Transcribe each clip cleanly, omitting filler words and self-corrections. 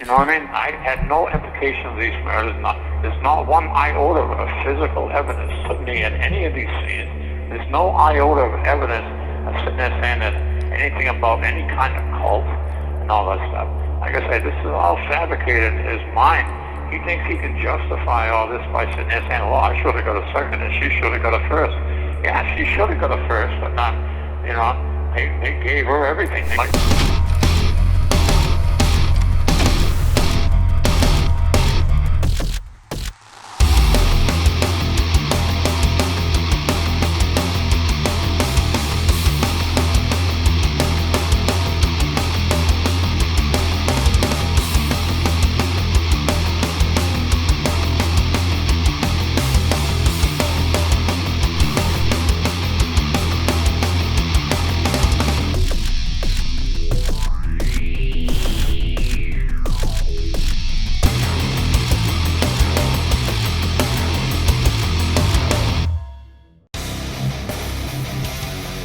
know what I mean? I had no implication of these murders. There's not one iota of physical evidence put me in any of these scenes. There's no iota of evidence of sitting there saying that anything about any kind of cult and all that stuff. Like I say, this is all fabricated in his mind. He thinks he can justify all this by sitting there saying, well, I should have got a second and she should have got a first. Yeah, she should have got a first, but not, you know, they gave her everything.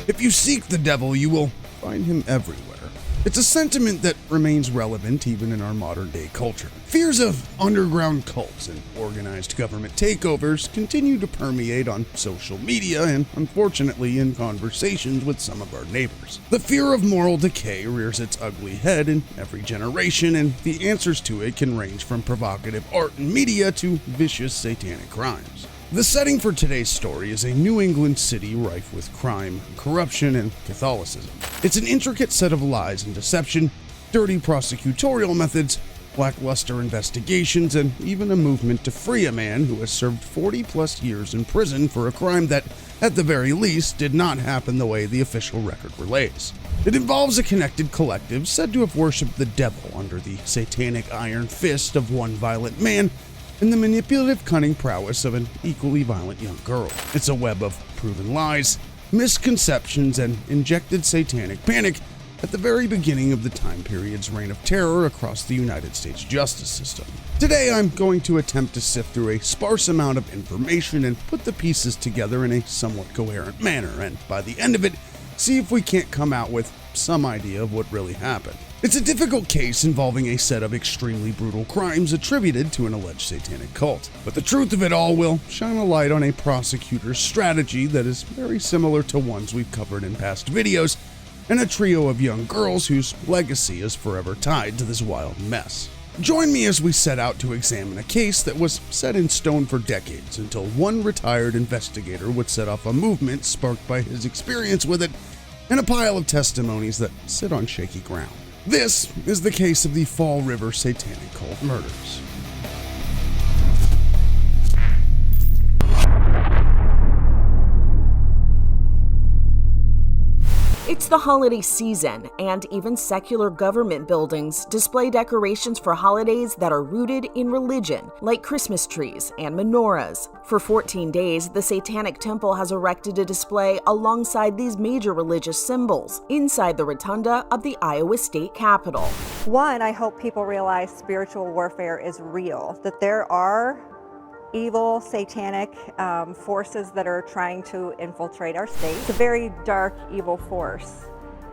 If you seek the devil, you will find him everywhere. It's a sentiment that remains relevant even in our modern-day culture. Fears of underground cults and organized government takeovers continue to permeate on social media and, unfortunately, in conversations with some of our neighbors. The fear of moral decay rears its ugly head in every generation, and the answers to it can range from provocative art and media to vicious satanic crimes. The setting for today's story is a New England city rife with crime, corruption, and Catholicism. It's an intricate set of lies and deception, dirty prosecutorial methods, lackluster investigations, and even a movement to free a man who has served 40-plus years in prison for a crime that, at the very least, did not happen the way the official record relays. It involves a connected collective said to have worshipped the devil under the satanic iron fist of one violent man and the manipulative, cunning prowess of an equally violent young girl. It's a web of proven lies, misconceptions, and injected satanic panic at the very beginning of the time period's reign of terror across the United States justice system. Today, I'm going to attempt to sift through a sparse amount of information and put the pieces together in a somewhat coherent manner, and by the end of it, see if we can't come out with some idea of what really happened. It's a difficult case involving a set of extremely brutal crimes attributed to an alleged satanic cult. But the truth of it all will shine a light on a prosecutor's strategy that is very similar to ones we've covered in past videos, and a trio of young girls whose legacy is forever tied to this wild mess. Join me as we set out to examine a case that was set in stone for decades until one retired investigator would set off a movement sparked by his experience with it, and a pile of testimonies that sit on shaky ground. This is the case of the Fall River Satanic Cult murders. It's the holiday season, and even secular government buildings display decorations for holidays that are rooted in religion, like Christmas trees and menorahs. For 14 days, the Satanic Temple has erected a display alongside these major religious symbols inside the rotunda of the Iowa State Capitol. One, I hope people realize spiritual warfare is real, that there are evil, satanic forces that are trying to infiltrate our state. It's a very dark, evil force.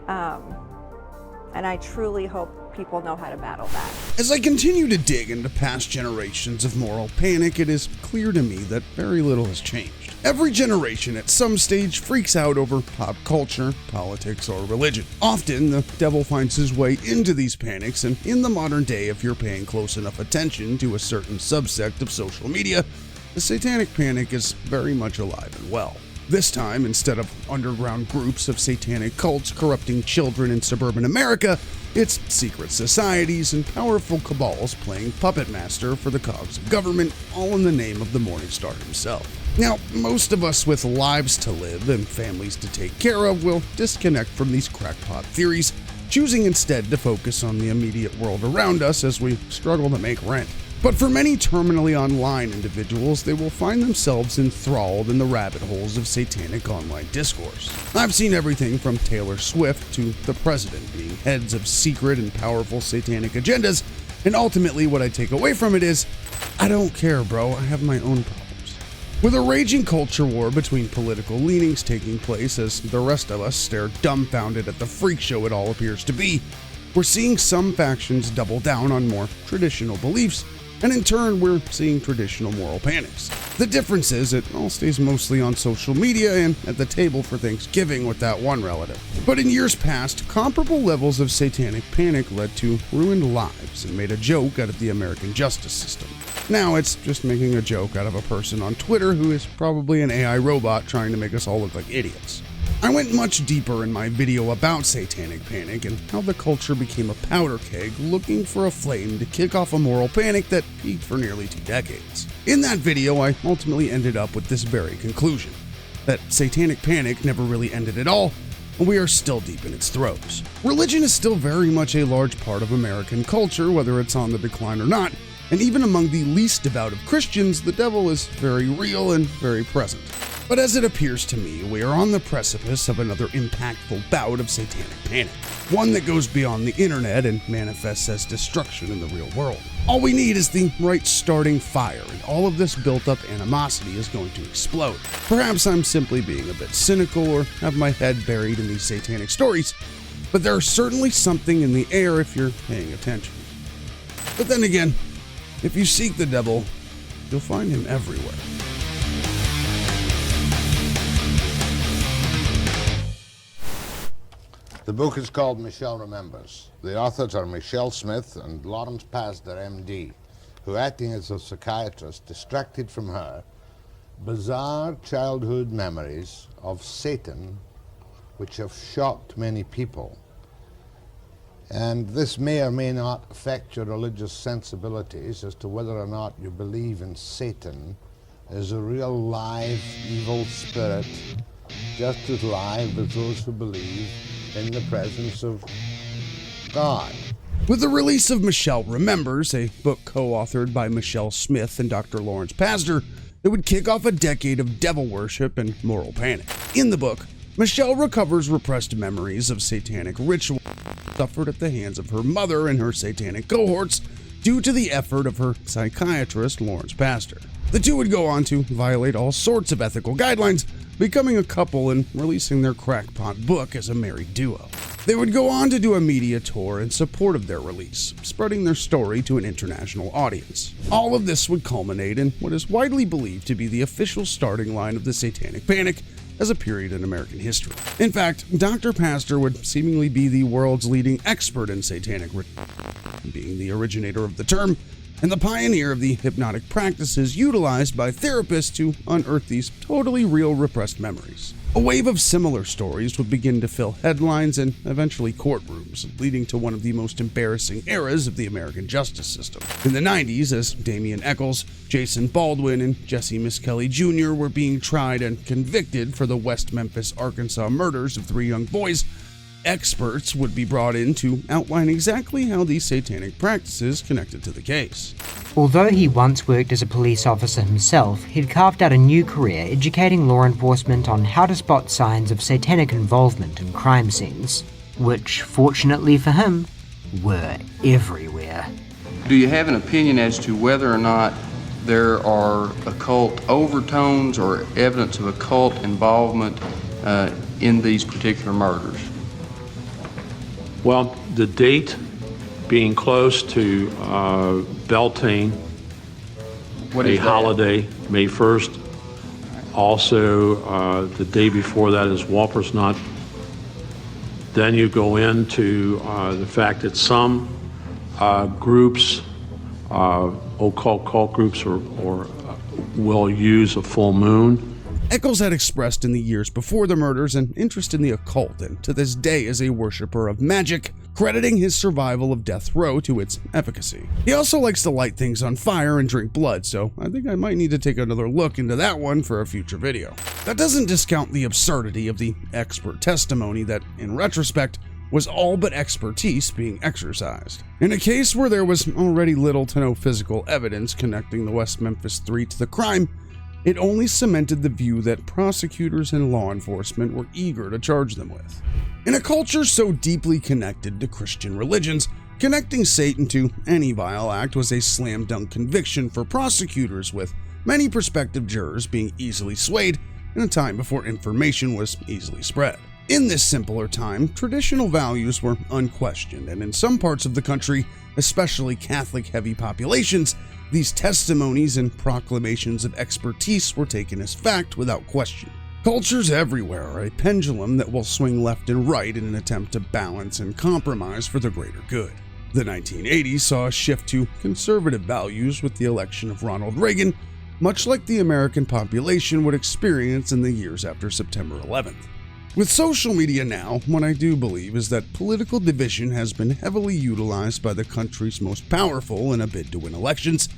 And I truly hope people know how to battle that. As I continue to dig into past generations of moral panic, it is clear to me that very little has changed. Every generation at some stage freaks out over pop culture, politics, or religion. Often, the devil finds his way into these panics, and in the modern day, if you're paying close enough attention to a certain subsect of social media, the satanic panic is very much alive and well. This time, instead of underground groups of satanic cults corrupting children in suburban America, it's secret societies and powerful cabals playing puppet master for the cogs of government, all in the name of the Morningstar himself. Now, most of us with lives to live and families to take care of will disconnect from these crackpot theories, choosing instead to focus on the immediate world around us as we struggle to make rent. But for many terminally online individuals, they will find themselves enthralled in the rabbit holes of satanic online discourse. I've seen everything from Taylor Swift to the president being heads of secret and powerful satanic agendas, and ultimately what I take away from it is, I don't care, bro, I have my own problems. With a raging culture war between political leanings taking place as the rest of us stare dumbfounded at the freak show it all appears to be, We're seeing some factions double down on more traditional beliefs, and in turn, we're seeing traditional moral panics. The difference is it all stays mostly on social media and at the table for Thanksgiving with that one relative. But in years past, comparable levels of satanic panic led to ruined lives and made a joke out of the American justice system. Now it's just making a joke out of a person on Twitter who is probably an AI robot trying to make us all look like idiots. I went much deeper in my video about satanic panic and how the culture became a powder keg looking for a flame to kick off a moral panic that peaked for nearly 2 decades. In that video, I ultimately ended up with this very conclusion, that satanic panic never really ended at all, and we are still deep in its throes. Religion is still very much a large part of American culture, whether it's on the decline or not, and even among the least devout of Christians, the devil is very real and very present. But as it appears to me, we are on the precipice of another impactful bout of satanic panic, one that goes beyond the internet and manifests as destruction in the real world. All we need is the right starting fire, and all of this built-up animosity is going to explode. Perhaps I'm simply being a bit cynical or have my head buried in these satanic stories, but there is certainly something in the air if you're paying attention. But then again, if you seek the devil, you'll find him everywhere. The book is called Michelle Remembers. The authors are Michelle Smith and Lawrence Pasder, MD, who, acting as a psychiatrist, extracted from her bizarre childhood memories of Satan, which have shocked many people. And this may or may not affect your religious sensibilities as to whether or not you believe in Satan as a real live evil spirit, just as live as those who believe in the presence of God. With the release of Michelle Remembers, a book co-authored by Michelle Smith and Dr. Lawrence Pasder, it would kick off a decade of devil worship and moral panic. In the book, Michelle recovers repressed memories of satanic rituals suffered at the hands of her mother and her satanic cohorts due to the effort of her psychiatrist, Lawrence Pasder. The two would go on to violate all sorts of ethical guidelines, becoming a couple and releasing their crackpot book as a married duo. They would go on to do a media tour in support of their release, spreading their story to an international audience. All of this would culminate in what is widely believed to be the official starting line of the Satanic Panic as a period in American history. In fact, Dr. Pasder would seemingly be the world's leading expert in satanic ritual, being the originator of the term and the pioneer of the hypnotic practices utilized by therapists to unearth these totally real repressed memories. A wave of similar stories would begin to fill headlines and eventually courtrooms, leading to one of the most embarrassing eras of the American justice system. In the 90s, as Damien Echols, Jason Baldwin, and Jesse Miskelly Jr. were being tried and convicted for the West Memphis, Arkansas murders of 3 young boys, experts would be brought in to outline exactly how these satanic practices connected to the case. Although he once worked as a police officer himself, he'd carved out a new career educating law enforcement on how to spot signs of satanic involvement in crime scenes, which, fortunately for him, were everywhere. Do you have an opinion as to whether or not there are occult overtones or evidence of occult involvement in these particular murders? Well, the date being close to Beltane, a holiday, May 1st. Also, the day before that is Walpurgisnacht. Then you go into the fact that some groups, occult cult groups, or will use a full moon. Echols had expressed in the years before the murders an interest in the occult, and to this day is a worshiper of magic, crediting his survival of death row to its efficacy. He also likes to light things on fire and drink blood, so I think I might need to take another look into that one for a future video. That doesn't discount the absurdity of the expert testimony that, in retrospect, was all but expertise being exercised. In a case where there was already little to no physical evidence connecting the West Memphis 3 to the crime, it only cemented the view that prosecutors and law enforcement were eager to charge them with. In a culture so deeply connected to Christian religions, connecting Satan to any vile act was a slam-dunk conviction for prosecutors, with many prospective jurors being easily swayed in a time before information was easily spread. In this simpler time, traditional values were unquestioned, and in some parts of the country, especially Catholic-heavy populations, these testimonies and proclamations of expertise were taken as fact without question. Cultures everywhere are a pendulum that will swing left and right in an attempt to balance and compromise for the greater good. The 1980s saw a shift to conservative values with the election of Ronald Reagan, much like the American population would experience in the years after September 11th. With social media now, what I do believe is that political division has been heavily utilized by the country's most powerful in a bid to win elections,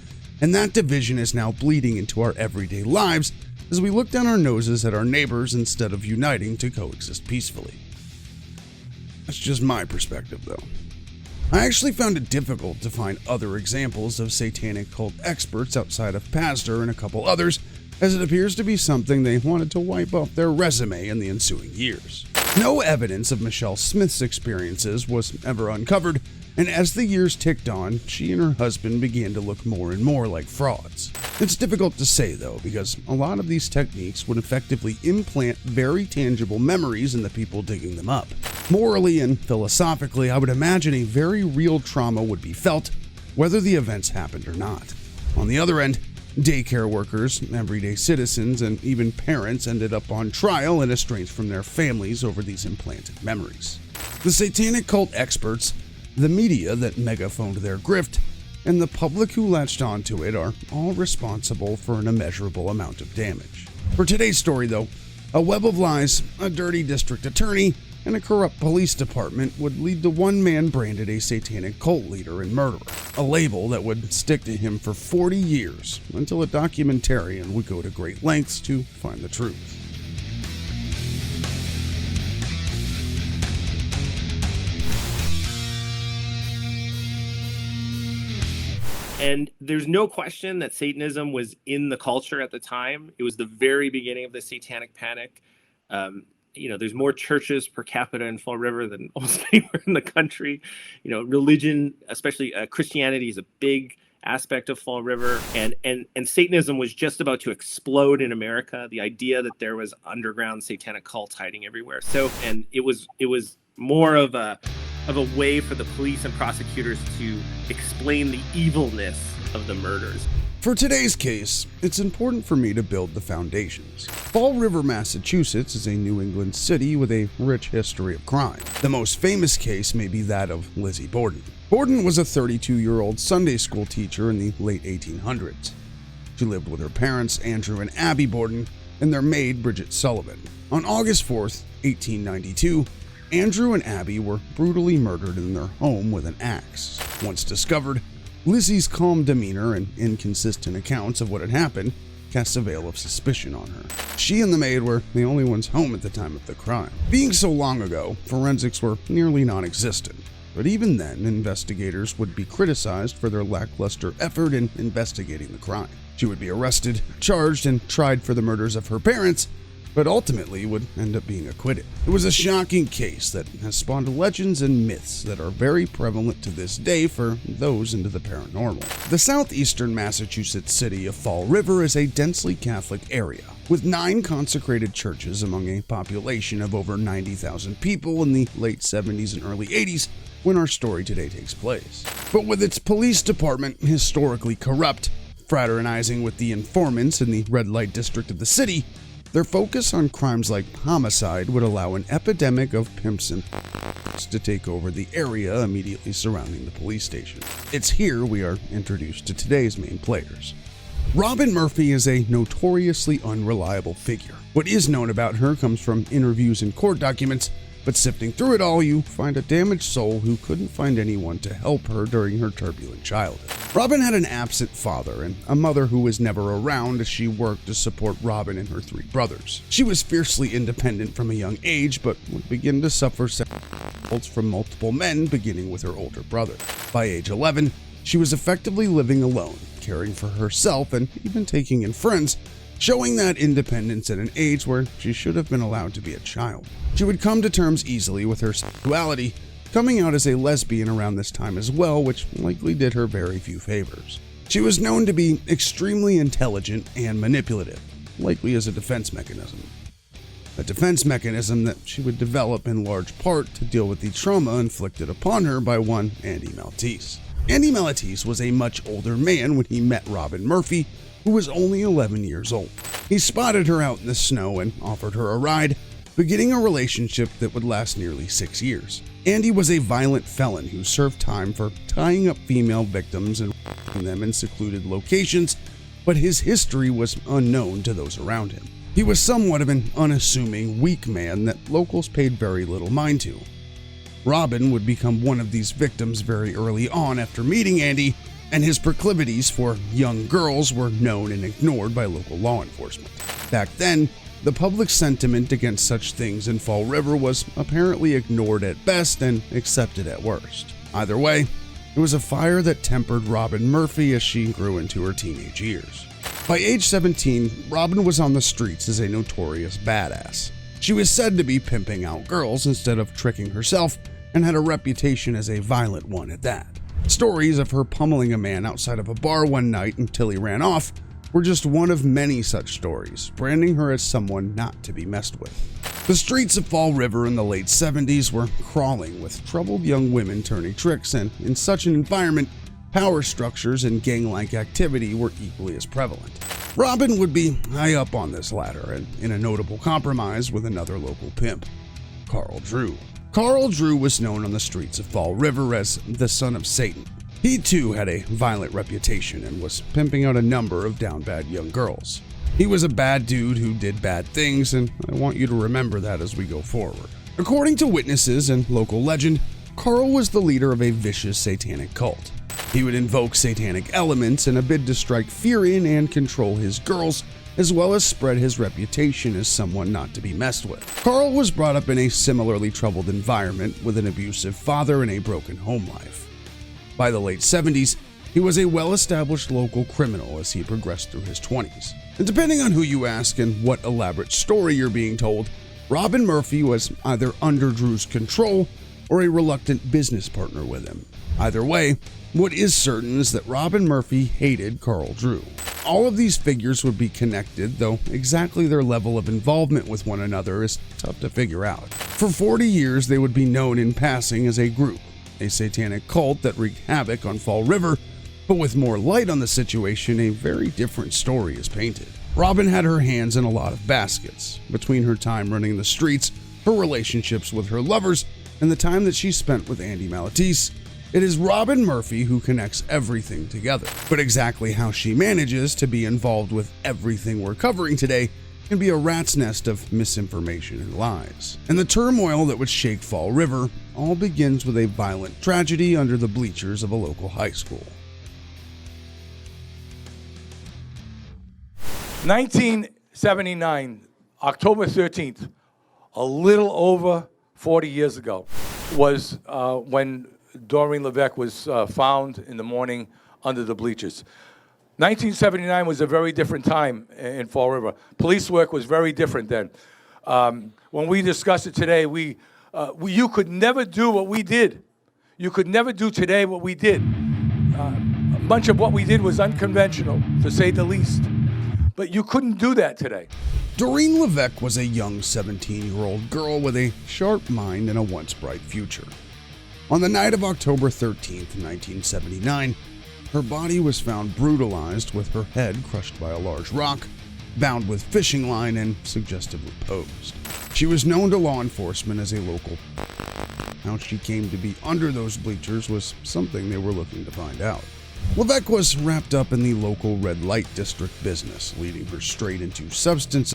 and that division is now bleeding into our everyday lives as we look down our noses at our neighbors instead of uniting to coexist peacefully. That's just my perspective, though. I actually found it difficult to find other examples of satanic cult experts outside of Pastor and a couple others, as it appears to be something they wanted to wipe off their resume in the ensuing years. No evidence of Michelle Smith's experiences was ever uncovered, and as the years ticked on, she and her husband began to look more and more like frauds. It's difficult to say, though, because a lot of these techniques would effectively implant very tangible memories in the people digging them up. Morally and philosophically, I would imagine a very real trauma would be felt, whether the events happened or not. On the other end, daycare workers, everyday citizens, and even parents ended up on trial and estranged from their families over these implanted memories. The satanic cult experts, the media that megaphoned their grift, and the public who latched onto it are all responsible for an immeasurable amount of damage. For today's story, though, a web of lies, a dirty district attorney, and a corrupt police department would lead to one man branded a satanic cult leader and murderer, a label that would stick to him for 40 years until a documentarian would go to great lengths to find the truth. And there's no question that Satanism was in the culture at the time. It was the very beginning of the Satanic Panic. There's more churches per capita in Fall River than almost anywhere in the country. Religion, especially Christianity, is a big aspect of Fall River. And Satanism was just about to explode in America. The idea that there was underground satanic cults hiding everywhere. And it was more of a way for the police and prosecutors to explain the evilness of the murders. For today's case, it's important for me to build the foundations. Fall River, Massachusetts is a New England city with a rich history of crime. The most famous case may be that of Lizzie Borden. Borden was a 32-year-old Sunday school teacher in the late 1800s. She lived with her parents, Andrew and Abby Borden, and their maid, Bridget Sullivan. On August 4th, 1892, Andrew and Abby were brutally murdered in their home with an axe. Once discovered, Lizzie's calm demeanor and inconsistent accounts of what had happened cast a veil of suspicion on her. She and the maid were the only ones home at the time of the crime. Being so long ago, forensics were nearly non-existent, but even then, investigators would be criticized for their lackluster effort in investigating the crime. She would be arrested, charged, and tried for the murders of her parents, but ultimately would end up being acquitted. It was a shocking case that has spawned legends and myths that are very prevalent to this day for those into the paranormal. The southeastern Massachusetts city of Fall River is a densely Catholic area, with 9 consecrated churches among a population of over 90,000 people in the late 70s and early 80s when our story today takes place. But with its police department historically corrupt, fraternizing with the informants in the red light district of the city, their focus on crimes like homicide would allow an epidemic of pimps and to take over the area immediately surrounding the police station. It's here we are introduced to today's main players. Robin Murphy is a notoriously unreliable figure. What is known about her comes from interviews and court documents, but sifting through it all, you find a damaged soul who couldn't find anyone to help her during her turbulent childhood. Robin had an absent father and a mother who was never around as she worked to support Robin and her 3 brothers. She was fiercely independent from a young age, but would begin to suffer assaults from multiple men, beginning with her older brother. By age 11, she was effectively living alone, caring for herself and even taking in friends, showing that independence at an age where she should have been allowed to be a child. She would come to terms easily with her sexuality, coming out as a lesbian around this time as well, which likely did her very few favors. She was known to be extremely intelligent and manipulative, likely as a defense mechanism. a defense mechanism that she would develop in large part to deal with the trauma inflicted upon her by one Andy Maltese. Andy Maltese was a much older man when he met Robin Murphy, who was only 11 years old. He spotted her out in the snow and offered her a ride, beginning a relationship that would last nearly 6 years. Andy was a violent felon who served time for tying up female victims and putting them in secluded locations, but his history was unknown to those around him. He was somewhat of an unassuming, weak man that locals paid very little mind to. Robin would become one of these victims very early on after meeting Andy, and his proclivities for young girls were known and ignored by local law enforcement. Back then, the public sentiment against such things in Fall River was apparently ignored at best and accepted at worst. Either way, it was a fire that tempered Robin Murphy as she grew into her teenage years. By age 17, Robin was on the streets as a notorious badass. She was said to be pimping out girls instead of tricking herself, and had a reputation as a violent one at that. Stories of her pummeling a man outside of a bar one night until he ran off were just one of many such stories, branding her as someone not to be messed with. The streets of Fall River in the late 70s were crawling with troubled young women turning tricks, and in such an environment, power structures and gang-like activity were equally as prevalent. Robin would be high up on this ladder, and in a notable compromise with another local pimp, Carl Drew. Carl Drew was known on the streets of Fall River as the son of Satan. He too had a violent reputation and was pimping out a number of down bad young girls. He was a bad dude who did bad things, and I want you to remember that as we go forward. According to witnesses and local legend, Carl was the leader of a vicious satanic cult. He would invoke satanic elements in a bid to strike fear in and control his girls, as well as spread his reputation as someone not to be messed with. Carl was brought up in a similarly troubled environment with an abusive father and a broken home life. By the late 70s, he was a well-established local criminal as he progressed through his 20s. And depending on who you ask and what elaborate story you're being told, Robin Murphy was either under Drew's control or a reluctant business partner with him. Either way, what is certain is that Robin Murphy hated Carl Drew. All of these figures would be connected, though exactly their level of involvement with one another is tough to figure out. For 40 years, they would be known in passing as a group, a satanic cult that wreaked havoc on Fall River, but with more light on the situation, a very different story is painted. Robin had her hands in a lot of baskets, between her time running the streets, her relationships with her lovers, and the time that she spent with Andy Maltese. It is Robin Murphy who connects everything together. But exactly how she manages to be involved with everything we're covering today can be a rat's nest of misinformation and lies. And the turmoil that would shake Fall River all begins with a violent tragedy under the bleachers of a local high school. 1979, October 13th, a little over 40 years ago, was when Doreen Levesque was found in the morning under the bleachers. 1979 was a very different time in Fall River. Police work was very different then. When we discuss it today, you could never do what we did. You could never do today what we did. Much of what we did was unconventional, to say the least. But you couldn't do that today. Doreen Levesque was a young 17-year-old girl with a sharp mind and a once bright future. On the night of October 13th, 1979, her body was found brutalized with her head crushed by a large rock, bound with fishing line, and suggestively posed. She was known to law enforcement as a local. How she came to be under those bleachers was something they were looking to find out. Levesque was wrapped up in the local red light district business, leading her straight into substance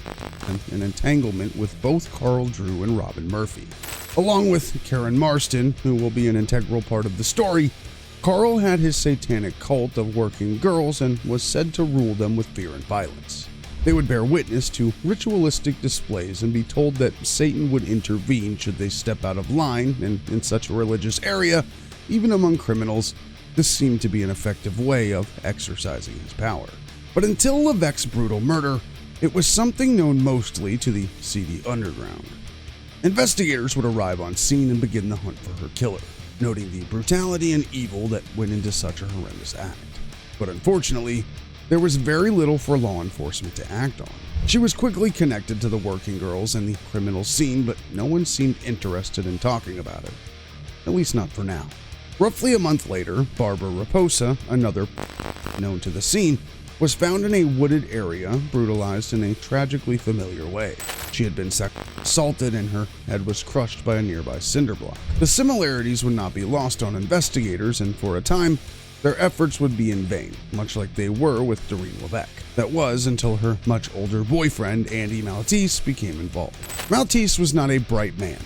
and an entanglement with both Carl Drew and Robin Murphy. Along with Karen Marston, who will be an integral part of the story, Carl had his satanic cult of working girls and was said to rule them with fear and violence. They would bear witness to ritualistic displays and be told that Satan would intervene should they step out of line, and in such a religious area, even among criminals, this seemed to be an effective way of exercising his power. But until Levesque's brutal murder, it was something known mostly to the seedy underground. Investigators would arrive on scene and begin the hunt for her killer, noting the brutality and evil that went into such a horrendous act. But unfortunately, there was very little for law enforcement to act on. She was quickly connected to the working girls and the criminal scene, but no one seemed interested in talking about it. At least not for now. Roughly a month later, Barbara Raposa, another known to the scene, was found in a wooded area, brutalized in a tragically familiar way. She had been assaulted and her head was crushed by a nearby cinder block. The similarities would not be lost on investigators, and for a time, their efforts would be in vain, much like they were with Doreen Levesque. That was until her much older boyfriend, Andy Maltese, became involved. Maltese was not a bright man.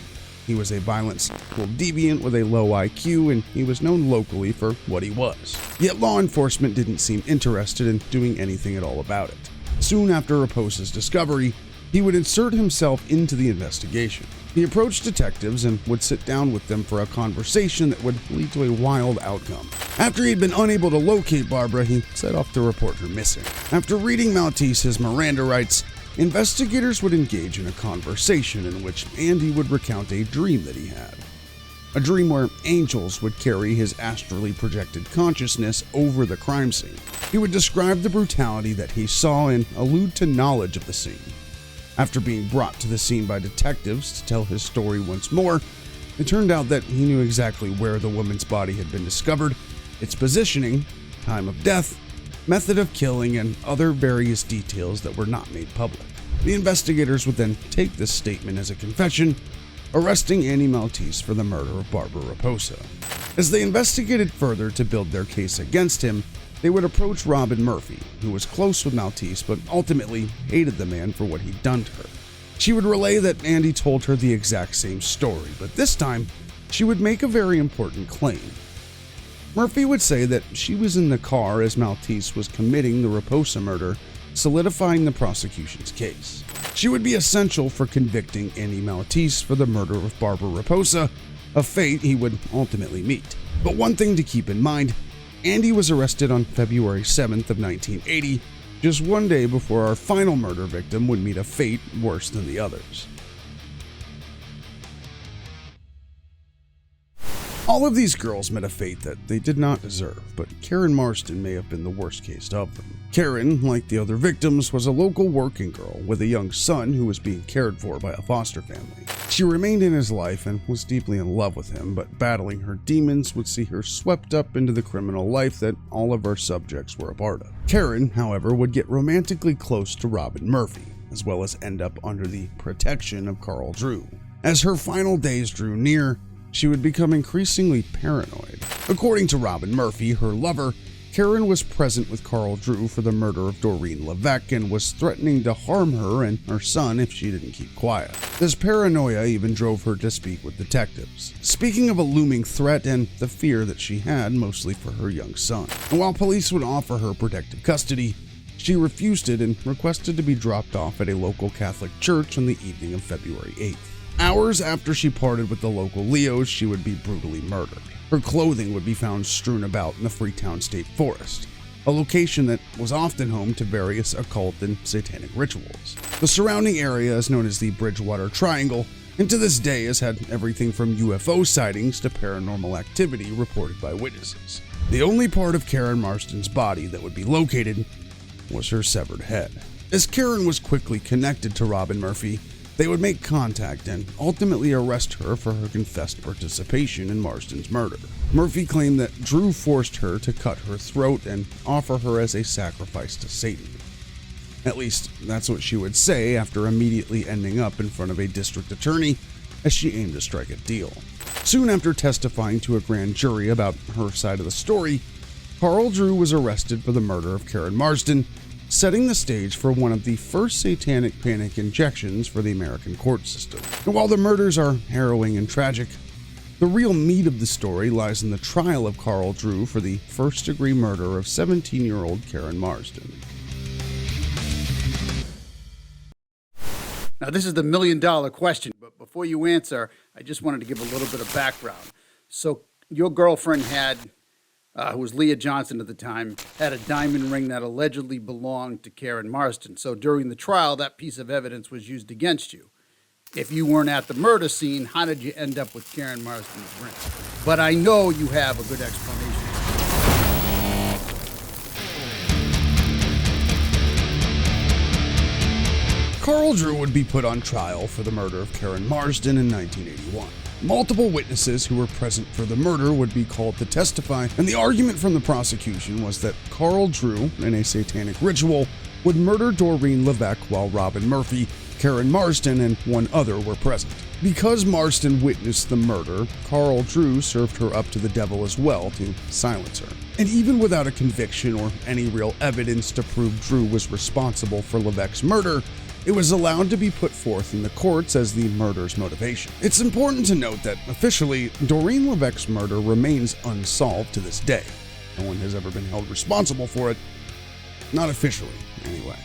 He was a violent sexual deviant with a low IQ, and he was known locally for what he was. Yet law enforcement didn't seem interested in doing anything at all about it. Soon after Raposa's discovery, he would insert himself into the investigation. He approached detectives and would sit down with them for a conversation that would lead to a wild outcome. After he had been unable to locate Barbara, he set off to report her missing. After reading Maltese's Miranda rights, investigators would engage in a conversation in which Andy would recount a dream that he had. A dream where angels would carry his astrally projected consciousness over the crime scene. He would describe the brutality that he saw and allude to knowledge of the scene. After being brought to the scene by detectives to tell his story once more, it turned out that he knew exactly where the woman's body had been discovered, its positioning, time of death, method of killing, and other various details that were not made public. The investigators would then take this statement as a confession, arresting Andy Maltese for the murder of Barbara Raposa. As they investigated further to build their case against him, they would approach Robin Murphy, who was close with Maltese but ultimately hated the man for what he'd done to her. She would relay that Andy told her the exact same story, but this time, she would make a very important claim. Murphy would say that she was in the car as Maltese was committing the Raposa murder, solidifying the prosecution's case. She would be essential for convicting Andy Maltese for the murder of Barbara Raposa, a fate he would ultimately meet. But one thing to keep in mind, Andy was arrested on February 7th of 1980, just one day before our final murder victim would meet a fate worse than the others. All of these girls met a fate that they did not deserve, but Karen Marston may have been the worst case of them. Karen, like the other victims, was a local working girl with a young son who was being cared for by a foster family. She remained in his life and was deeply in love with him, but battling her demons would see her swept up into the criminal life that all of our subjects were a part of. Karen, however, would get romantically close to Robin Murphy, as well as end up under the protection of Carl Drew. As her final days drew near, she would become increasingly paranoid. According to Robin Murphy, her lover, Karen was present with Carl Drew for the murder of Doreen Levesque and was threatening to harm her and her son if she didn't keep quiet. This paranoia even drove her to speak with detectives, speaking of a looming threat and the fear that she had, mostly for her young son. And while police would offer her protective custody, she refused it and requested to be dropped off at a local Catholic church on the evening of February 8th. Hours after she parted with the local Leos, she would be brutally murdered. Her clothing would be found strewn about in the Freetown State Forest, a location that was often home to various occult and satanic rituals. The surrounding area is known as the Bridgewater Triangle, and to this day has had everything from UFO sightings to paranormal activity reported by witnesses. The only part of Karen Marston's body that would be located was her severed head. As Karen was quickly connected to Robin Murphy, they would make contact and ultimately arrest her for her confessed participation in Marston's murder. Murphy claimed that Drew forced her to cut her throat and offer her as a sacrifice to Satan. At least, that's what she would say after immediately ending up in front of a district attorney as she aimed to strike a deal. Soon after testifying to a grand jury about her side of the story, Carl Drew was arrested for the murder of Karen Marston, setting the stage for one of the first satanic panic injections for the American court system. And while the murders are harrowing and tragic, the real meat of the story lies in the trial of Carl Drew for the first-degree murder of 17-year-old Karen Marston. Now, this is the million-dollar question, but before you answer, I just wanted to give a little bit of background. So your girlfriend had, who was Leah Johnson at the time, had a diamond ring that allegedly belonged to Karen Marston. So during the trial, that piece of evidence was used against you. If you weren't at the murder scene, how did you end up with Karen Marston's ring? But I know you have a good explanation. Carl Drew would be put on trial for the murder of Karen Marsden in 1981. Multiple witnesses who were present for the murder would be called to testify, and the argument from the prosecution was that Carl Drew, in a satanic ritual, would murder Doreen Levesque while Robin Murphy, Karen Marsden, and one other were present. Because Marsden witnessed the murder, Carl Drew served her up to the devil as well to silence her. And even without a conviction or any real evidence to prove Drew was responsible for Levesque's murder, it was allowed to be put forth in the courts as the murder's motivation. It's important to note that officially, Doreen Levesque's murder remains unsolved to this day. No one has ever been held responsible for it. Not officially, anyway.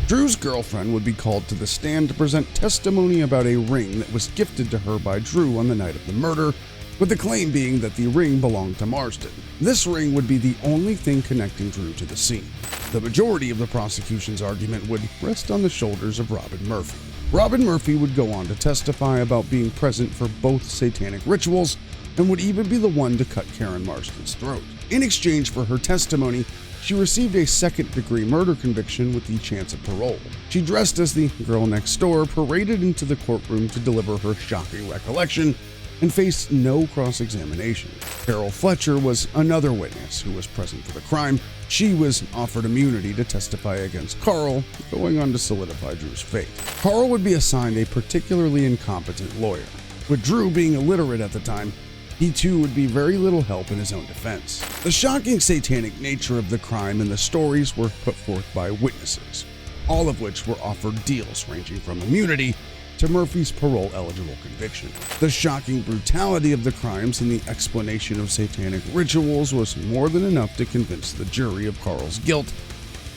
Drew's girlfriend would be called to the stand to present testimony about a ring that was gifted to her by Drew on the night of the murder, with the claim being that the ring belonged to Marsden. This ring would be the only thing connecting Drew to the scene. The majority of the prosecution's argument would rest on the shoulders of Robin Murphy. Robin Murphy would go on to testify about being present for both satanic rituals and would even be the one to cut Karen Marsden's throat. In exchange for her testimony, she received a second-degree murder conviction with the chance of parole. She dressed as the girl next door, paraded into the courtroom to deliver her shocking recollection, and faced no cross-examination. Carol Fletcher was another witness who was present for the crime. She was offered immunity to testify against Carl, going on to solidify Drew's fate. Carl would be assigned a particularly incompetent lawyer. With Drew being illiterate at the time, he too would be very little help in his own defense. The shocking satanic nature of the crime and the stories were put forth by witnesses, all of which were offered deals ranging from immunity to Murphy's parole-eligible conviction. The shocking brutality of the crimes and the explanation of satanic rituals was more than enough to convince the jury of Carl's guilt,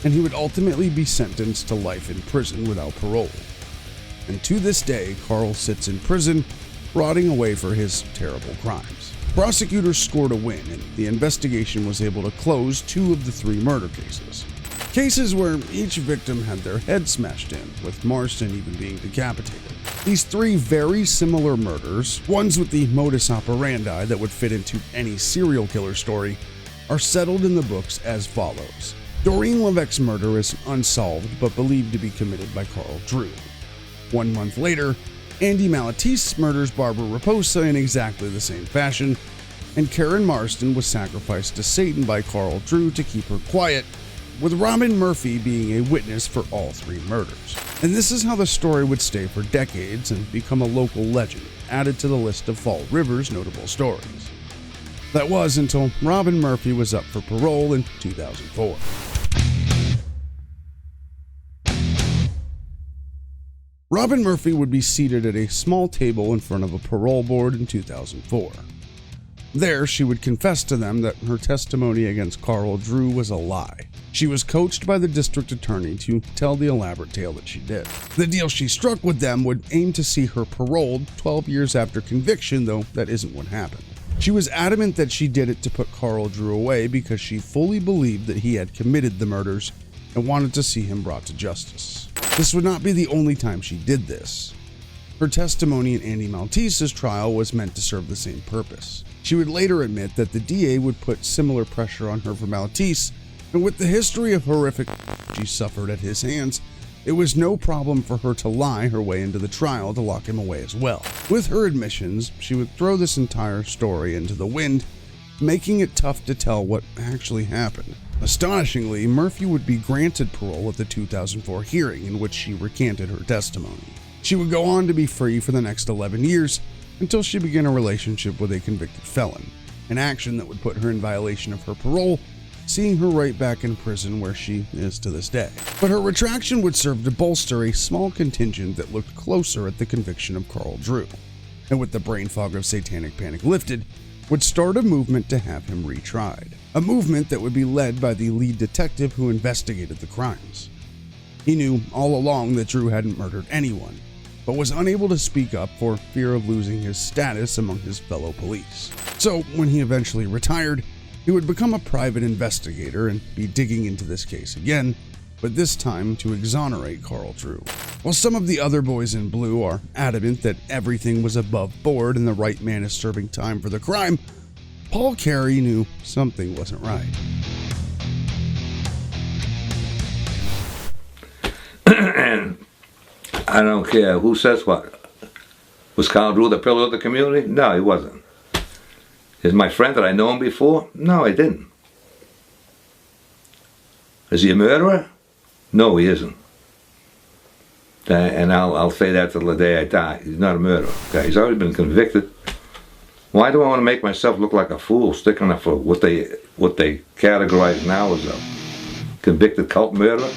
and he would ultimately be sentenced to life in prison without parole. And to this day, Carl sits in prison, rotting away for his terrible crimes. Prosecutors scored a win, and the investigation was able to close 2 of the 3 murder cases. Cases where each victim had their head smashed in, with Marsden even being decapitated. These 3 very similar murders, ones with the modus operandi that would fit into any serial killer story, are settled in the books as follows. Doreen Levesque's murder is unsolved but believed to be committed by Carl Drew. 1 month later, Andy Malatisse murders Barbara Raposa in exactly the same fashion, and Karen Marsden was sacrificed to Satan by Carl Drew to keep her quiet, with Robin Murphy being a witness for all 3 murders. And this is how the story would stay for decades and become a local legend, added to the list of Fall River's notable stories. That was until Robin Murphy was up for parole in 2004. Robin Murphy would be seated at a small table in front of a parole board in 2004. There, she would confess to them that her testimony against Carl Drew was a lie. She was coached by the district attorney to tell the elaborate tale that she did. The deal she struck with them would aim to see her paroled 12 years after conviction, though that isn't what happened. She was adamant that she did it to put Carl Drew away because she fully believed that he had committed the murders and wanted to see him brought to justice. This would not be the only time she did this. Her testimony in Andy Maltese's trial was meant to serve the same purpose. She would later admit that the DA would put similar pressure on her for Maltese, and with the history of horrific she suffered at his hands, it was no problem for her to lie her way into the trial to lock him away as well. With her admissions, she would throw this entire story into the wind, making it tough to tell what actually happened. Astonishingly, Murphy would be granted parole at the 2004 hearing in which she recanted her testimony. She would go on to be free for the next 11 years until she began a relationship with a convicted felon, an action that would put her in violation of her parole, seeing her right back in prison where she is to this day. But her retraction would serve to bolster a small contingent that looked closer at the conviction of Carl Drew, and with the brain fog of satanic panic lifted, would start a movement to have him retried. A movement that would be led by the lead detective who investigated the crimes. He knew all along that Drew hadn't murdered anyone, but was unable to speak up for fear of losing his status among his fellow police. So, when he eventually retired, he would become a private investigator and be digging into this case again, but this time to exonerate Carl Drew. While some of the other boys in blue are adamant that everything was above board and the right man is serving time for the crime, Paul Carey knew something wasn't right. And I don't care who says what. Was Carl Drew the pillar of the community? No, he wasn't. Is my friend, did I know him before? No, I didn't. Is he a murderer? No, he isn't. And I'll say that till the day I die. He's not a murderer. Okay? He's already been convicted. Why do I want to make myself look like a fool sticking up for what they categorize now as a convicted cult murderer?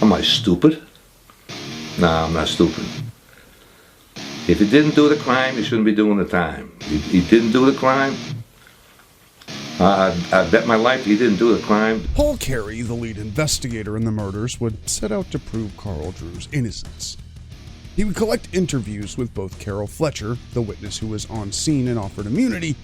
Am I stupid? No, I'm not stupid. If he didn't do the crime, he shouldn't be doing the time. He didn't do the crime. I bet my life he didn't do the crime. Paul Carey, the lead investigator in the murders, would set out to prove Carl Drew's innocence. He would collect interviews with both Carol Fletcher, the witness who was on scene and offered immunity,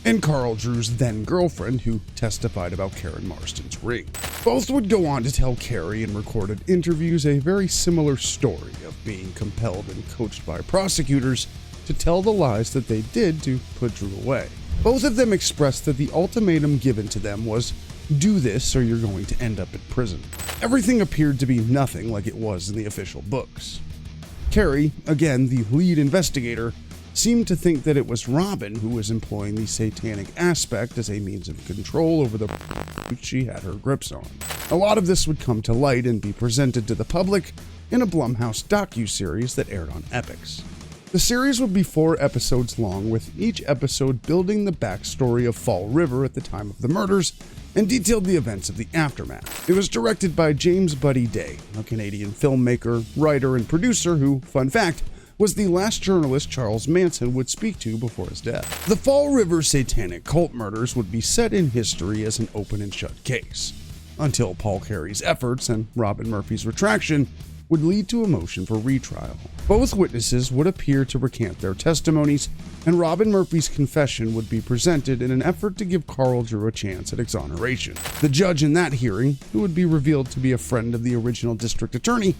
and Carl Drew's then-girlfriend, who testified about Karen Marston's ring. Both would go on to tell Carey in recorded interviews a very similar story of being compelled and coached by prosecutors to tell the lies that they did to put Drew away. Both of them expressed that the ultimatum given to them was, do this or you're going to end up in prison. Everything appeared to be nothing like it was in the official books. Carey, again the lead investigator, seemed to think that it was Robin who was employing the satanic aspect as a means of control over the she had her grips on. A lot of this would come to light and be presented to the public in a Blumhouse docu-series that aired on Epix. The series would be 4 episodes long, with each episode building the backstory of Fall River at the time of the murders and detailed the events of the aftermath. It was directed by James Buddy Day, a Canadian filmmaker, writer, and producer who, fun fact, was the last journalist Charles Manson would speak to before his death. The Fall River Satanic Cult murders would be set in history as an open and shut case, until Paul Carey's efforts and Robin Murphy's retraction would lead to a motion for retrial. Both witnesses would appear to recant their testimonies, and Robin Murphy's confession would be presented in an effort to give Carl Drew a chance at exoneration. The judge in that hearing, who would be revealed to be a friend of the original district attorney,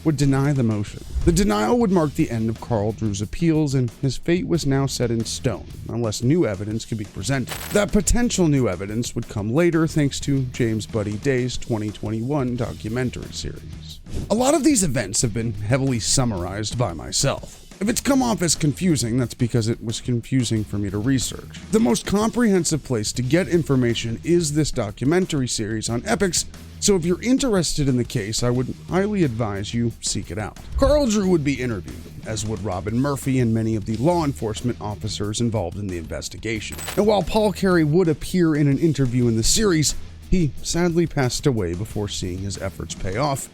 would deny the motion. The denial would mark the end of Carl Drew's appeals, and his fate was now set in stone unless new evidence could be presented. That potential new evidence would come later thanks to James Buddy Day's 2021 documentary series. A lot of these events have been heavily summarized by myself. If it's come off as confusing, that's because it was confusing for me to research. The most comprehensive place to get information is this documentary series on Epix, so if you're interested in the case, I would highly advise you seek it out. Carl Drew would be interviewed, as would Robin Murphy and many of the law enforcement officers involved in the investigation. And while Paul Carey would appear in an interview in the series, he sadly passed away before seeing his efforts pay off,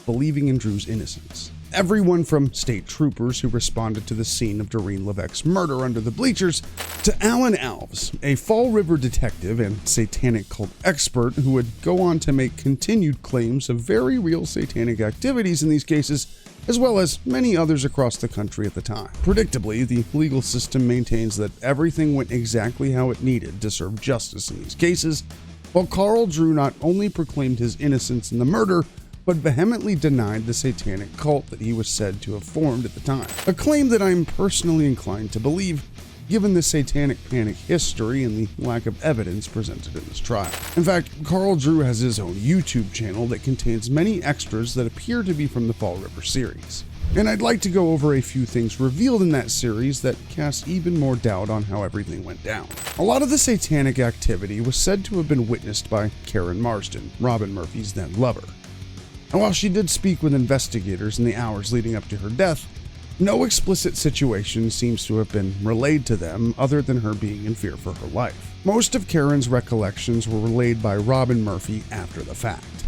believing in Drew's innocence. Everyone from state troopers who responded to the scene of Doreen Levesque's murder under the bleachers, to Alan Alves, a Fall River detective and satanic cult expert who would go on to make continued claims of very real satanic activities in these cases, as well as many others across the country at the time. Predictably, the legal system maintains that everything went exactly how it needed to serve justice in these cases, while Carl Drew not only proclaimed his innocence in the murder, but vehemently denied the satanic cult that he was said to have formed at the time. A claim that I'm personally inclined to believe, given the satanic panic history and the lack of evidence presented in this trial. In fact, Carl Drew has his own YouTube channel that contains many extras that appear to be from the Fall River series. And I'd like to go over a few things revealed in that series that cast even more doubt on how everything went down. A lot of the satanic activity was said to have been witnessed by Karen Marston, Robin Murphy's then lover. And while she did speak with investigators in the hours leading up to her death, no explicit situation seems to have been relayed to them other than her being in fear for her life. Most of Karen's recollections were relayed by Robin Murphy after the fact.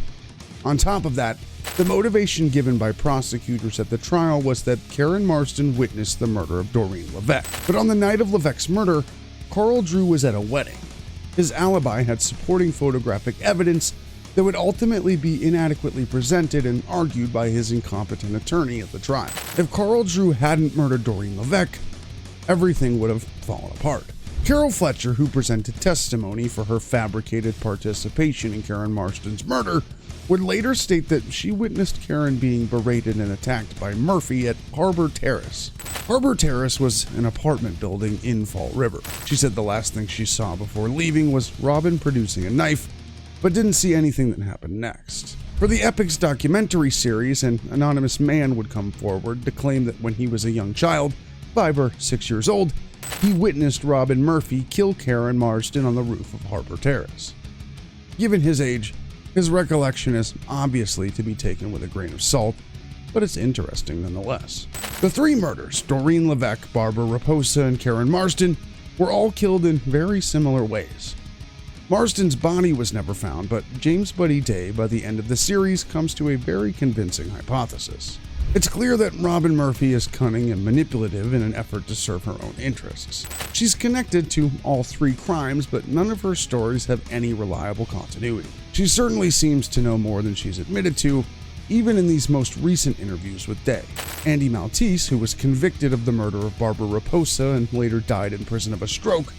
On top of that, the motivation given by prosecutors at the trial was that Karen Marston witnessed the murder of Doreen Levesque. But on the night of Levesque's murder, Carl Drew was at a wedding. His alibi had supporting photographic evidence that would ultimately be inadequately presented and argued by his incompetent attorney at the trial. If Carl Drew hadn't murdered Doreen Levesque, everything would have fallen apart. Carol Fletcher, who presented testimony for her fabricated participation in Karen Marston's murder, would later state that she witnessed Karen being berated and attacked by Murphy at Harbor Terrace. Harbor Terrace was an apartment building in Fall River. She said the last thing she saw before leaving was Robin producing a knife, but didn't see anything that happened next. For the Epix documentary series, an anonymous man would come forward to claim that when he was a young child, 5 or 6 years old, he witnessed Robin Murphy kill Karen Marsden on the roof of Harbor Terrace. Given his age, his recollection is obviously to be taken with a grain of salt, but it's interesting nonetheless. The 3 murders, Doreen Levesque, Barbara Raposa, and Karen Marsden, were all killed in very similar ways. Marsden's body was never found, but James Buddy Day, by the end of the series, comes to a very convincing hypothesis. It's clear that Robin Murphy is cunning and manipulative in an effort to serve her own interests. She's connected to all 3 crimes, but none of her stories have any reliable continuity. She certainly seems to know more than she's admitted to, even in these most recent interviews with Day. Andy Maltese, who was convicted of the murder of Barbara Raposa and later died in prison of a stroke,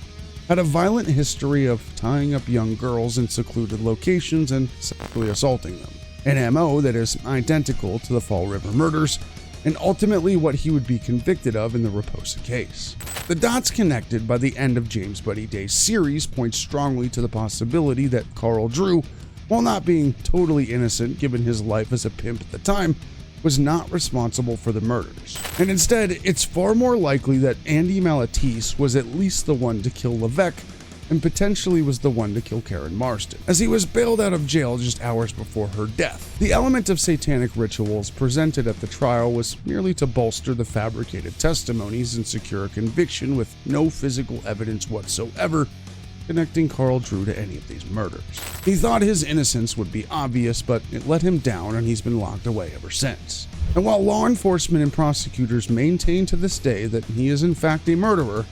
had a violent history of tying up young girls in secluded locations and sexually assaulting them, an MO that is identical to the Fall River murders, and ultimately what he would be convicted of in the Raposa case. The dots connected by the end of James Buddy Day's series point strongly to the possibility that Carl Drew, while not being totally innocent given his life as a pimp at the time, was not responsible for the murders. And instead, it's far more likely that Andy Maltese was at least the one to kill Levesque and potentially was the one to kill Karen Marsden, as he was bailed out of jail just hours before her death. The element of satanic rituals presented at the trial was merely to bolster the fabricated testimonies and secure a conviction with no physical evidence whatsoever connecting Carl Drew to any of these murders. He thought his innocence would be obvious, but it let him down and he's been locked away ever since. And while law enforcement and prosecutors maintain to this day that he is in fact a murderer,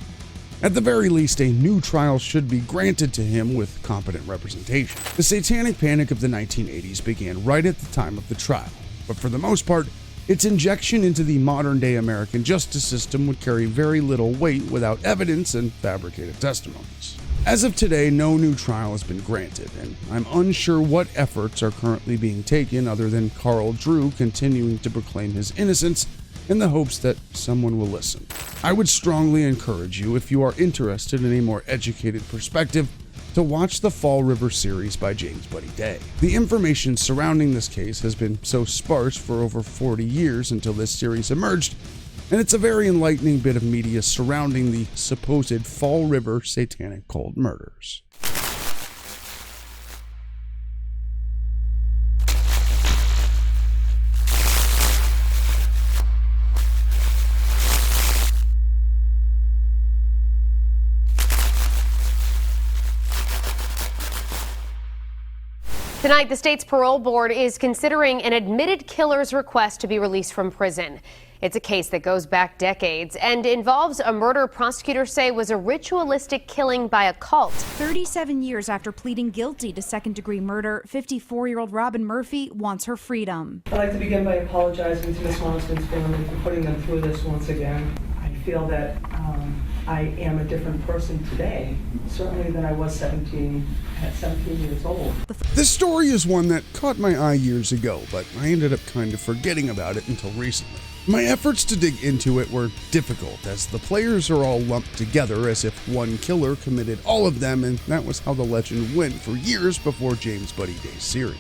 at the very least a new trial should be granted to him with competent representation. The satanic panic of the 1980s began right at the time of the trial, but for the most part, its injection into the modern-day American justice system would carry very little weight without evidence and fabricated testimonies. As of today, no new trial has been granted, and I'm unsure what efforts are currently being taken other than Carl Drew continuing to proclaim his innocence in the hopes that someone will listen. I would strongly encourage you, if you are interested in a more educated perspective, to watch the Fall River series by James Buddy Day. The information surrounding this case has been so sparse for over 40 years until this series emerged, and it's a very enlightening bit of media surrounding the supposed Fall River Satanic Cult murders. Tonight, the state's parole board is considering an admitted killer's request to be released from prison. It's a case that goes back decades and involves a murder prosecutors say was a ritualistic killing by a cult. 37 years after pleading guilty to second-degree murder, 54-year-old Robin Murphy wants her freedom. I'd like to begin by apologizing to Ms. Marsden's family for putting them through this once again. I feel that I am a different person today, certainly than I was at 17 years old. This story is one that caught my eye years ago, but I ended up kind of forgetting about it until recently. My efforts to dig into it were difficult, as the players are all lumped together as if one killer committed all of them, and that was how the legend went for years before James Buddy Day's series.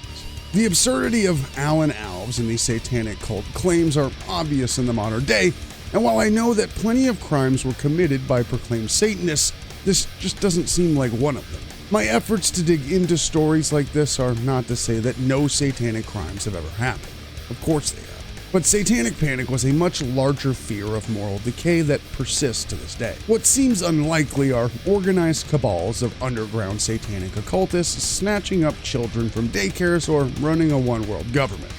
The absurdity of Alan Alves and the satanic cult claims are obvious in the modern day, and while I know that plenty of crimes were committed by proclaimed Satanists, this just doesn't seem like one of them. My efforts to dig into stories like this are not to say that no satanic crimes have ever happened. Of course they have. But satanic panic was a much larger fear of moral decay that persists to this day. What seems unlikely are organized cabals of underground satanic occultists snatching up children from daycares or running a one-world government.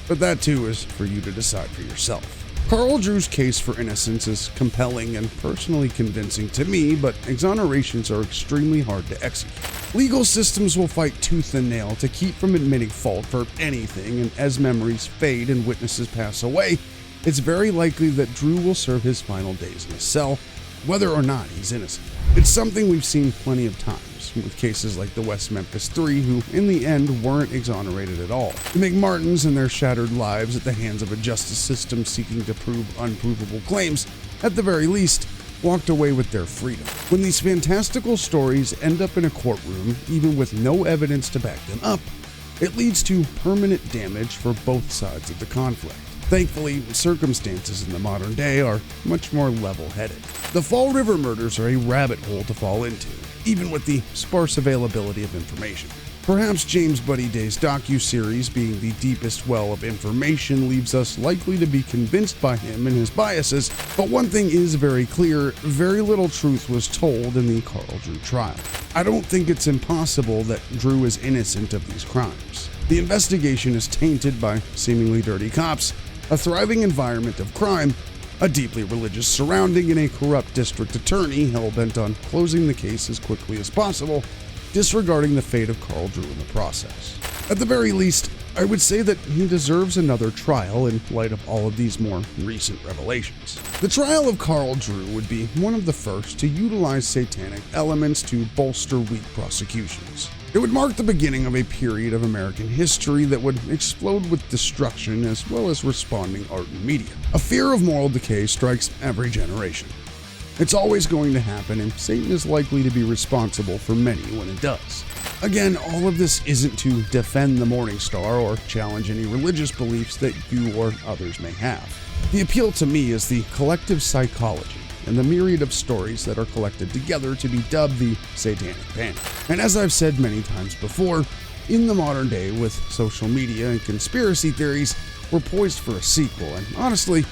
But that too is for you to decide for yourself. Carl Drew's case for innocence is compelling and personally convincing to me, but exonerations are extremely hard to execute. Legal systems will fight tooth and nail to keep from admitting fault for anything, and as memories fade and witnesses pass away, it's very likely that Drew will serve his final days in a cell, whether or not he's innocent. It's something we've seen plenty of times, with cases like the West Memphis Three, who in the end weren't exonerated at all. The McMartins and their shattered lives at the hands of a justice system seeking to prove unprovable claims, at the very least, walked away with their freedom. When these fantastical stories end up in a courtroom, even with no evidence to back them up, It leads to permanent damage for both sides of the conflict. Thankfully, circumstances in the modern day are much more level-headed. The Fall River murders are a rabbit hole to fall into, even with the sparse availability of information. Perhaps James Buddy Day's docu-series, being the deepest well of information, leaves us likely to be convinced by him and his biases, but one thing is very clear: very little truth was told in the Carl Drew trial. I don't think it's impossible that Drew is innocent of these crimes. The investigation is tainted by seemingly dirty cops, a thriving environment of crime, a deeply religious surrounding, and a corrupt district attorney hell-bent on closing the case as quickly as possible, disregarding the fate of Carl Drew in the process. At the very least, I would say that he deserves another trial in light of all of these more recent revelations. The trial of Carl Drew would be one of the first to utilize satanic elements to bolster weak prosecutions. It would mark the beginning of a period of American history that would explode with destruction as well as responding art and media. A fear of moral decay strikes every generation. It's always going to happen, and Satan is likely to be responsible for many when it does. Again, all of this isn't to defend the Morning Star or challenge any religious beliefs that you or others may have. The appeal to me is the collective psychology and the myriad of stories that are collected together to be dubbed the Satanic Panic. And as I've said many times before, in the modern day with social media and conspiracy theories, we're poised for a sequel, and honestly,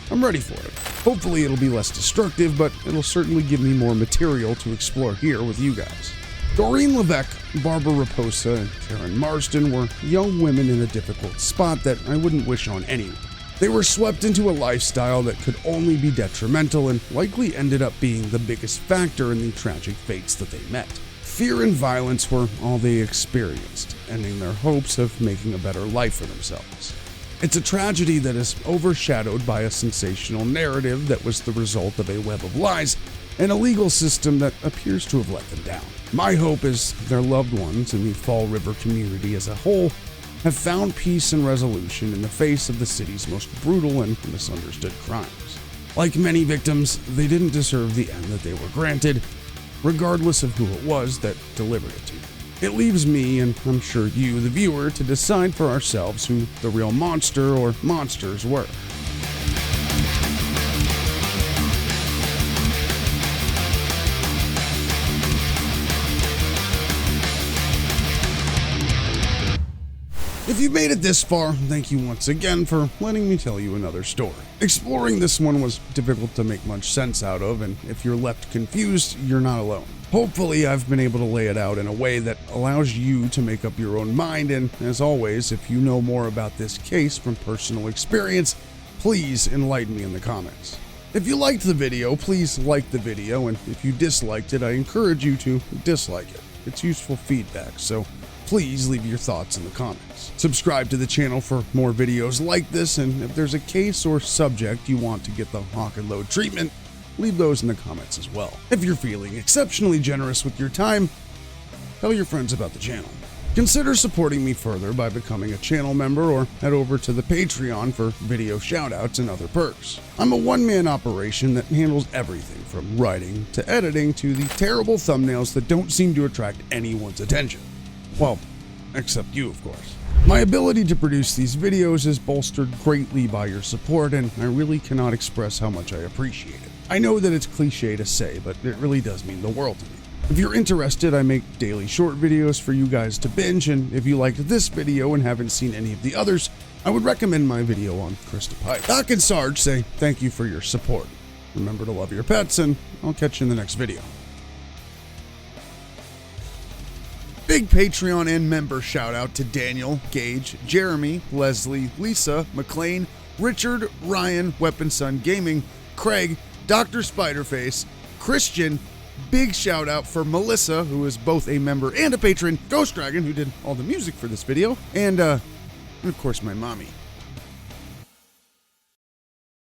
I'm ready for it. Hopefully it'll be less destructive, but it'll certainly give me more material to explore here with you guys. Doreen Levesque, Barbara Raposa, and Karen Marsden were young women in a difficult spot that I wouldn't wish on anyone. They were swept into a lifestyle that could only be detrimental and likely ended up being the biggest factor in the tragic fates that they met. Fear and violence were all they experienced, ending their hopes of making a better life for themselves. It's a tragedy that is overshadowed by a sensational narrative that was the result of a web of lies and a legal system that appears to have let them down. My hope is their loved ones and the Fall River community as a whole have found peace and resolution in the face of the city's most brutal and misunderstood crimes. Like many victims, they didn't deserve the end that they were granted, regardless of who it was that delivered it to them. It leaves me, and I'm sure you, the viewer, to decide for ourselves who the real monster or monsters were. If you've made it this far, thank you once again for letting me tell you another story. Exploring this one was difficult to make much sense out of, and if you're left confused, you're not alone. Hopefully, I've been able to lay it out in a way that allows you to make up your own mind, and as always, if you know more about this case from personal experience, please enlighten me in the comments. If you liked the video, please like the video, and if you disliked it, I encourage you to dislike it. It's useful feedback, so please leave your thoughts in the comments. Subscribe to the channel for more videos like this, and if there's a case or subject you want to get the HawKNLoaD treatment, leave those in the comments as well. If you're feeling exceptionally generous with your time, tell your friends about the channel. Consider supporting me further by becoming a channel member or head over to the Patreon for video shoutouts and other perks. I'm a one-man operation that handles everything from writing to editing to the terrible thumbnails that don't seem to attract anyone's attention. Well, except you, of course. My ability to produce these videos is bolstered greatly by your support, and I really cannot express how much I appreciate it. I know that it's cliche to say, but it really does mean the world to me. If you're interested, I make daily short videos for you guys to binge, and if you liked this video and haven't seen any of the others, I would recommend my video on Krista Pike. Doc and Sarge say thank you for your support. Remember to love your pets, and I'll catch you in the next video. Big Patreon and member shout out to Daniel, Gage, Jeremy, Leslie, Lisa, McLean, Richard, Ryan, Weapon Son Gaming, Craig, Dr. Spiderface, Christian. Big shout out for Melissa, who is both a member and a patron, Ghost Dragon, who did all the music for this video, and of course my mommy.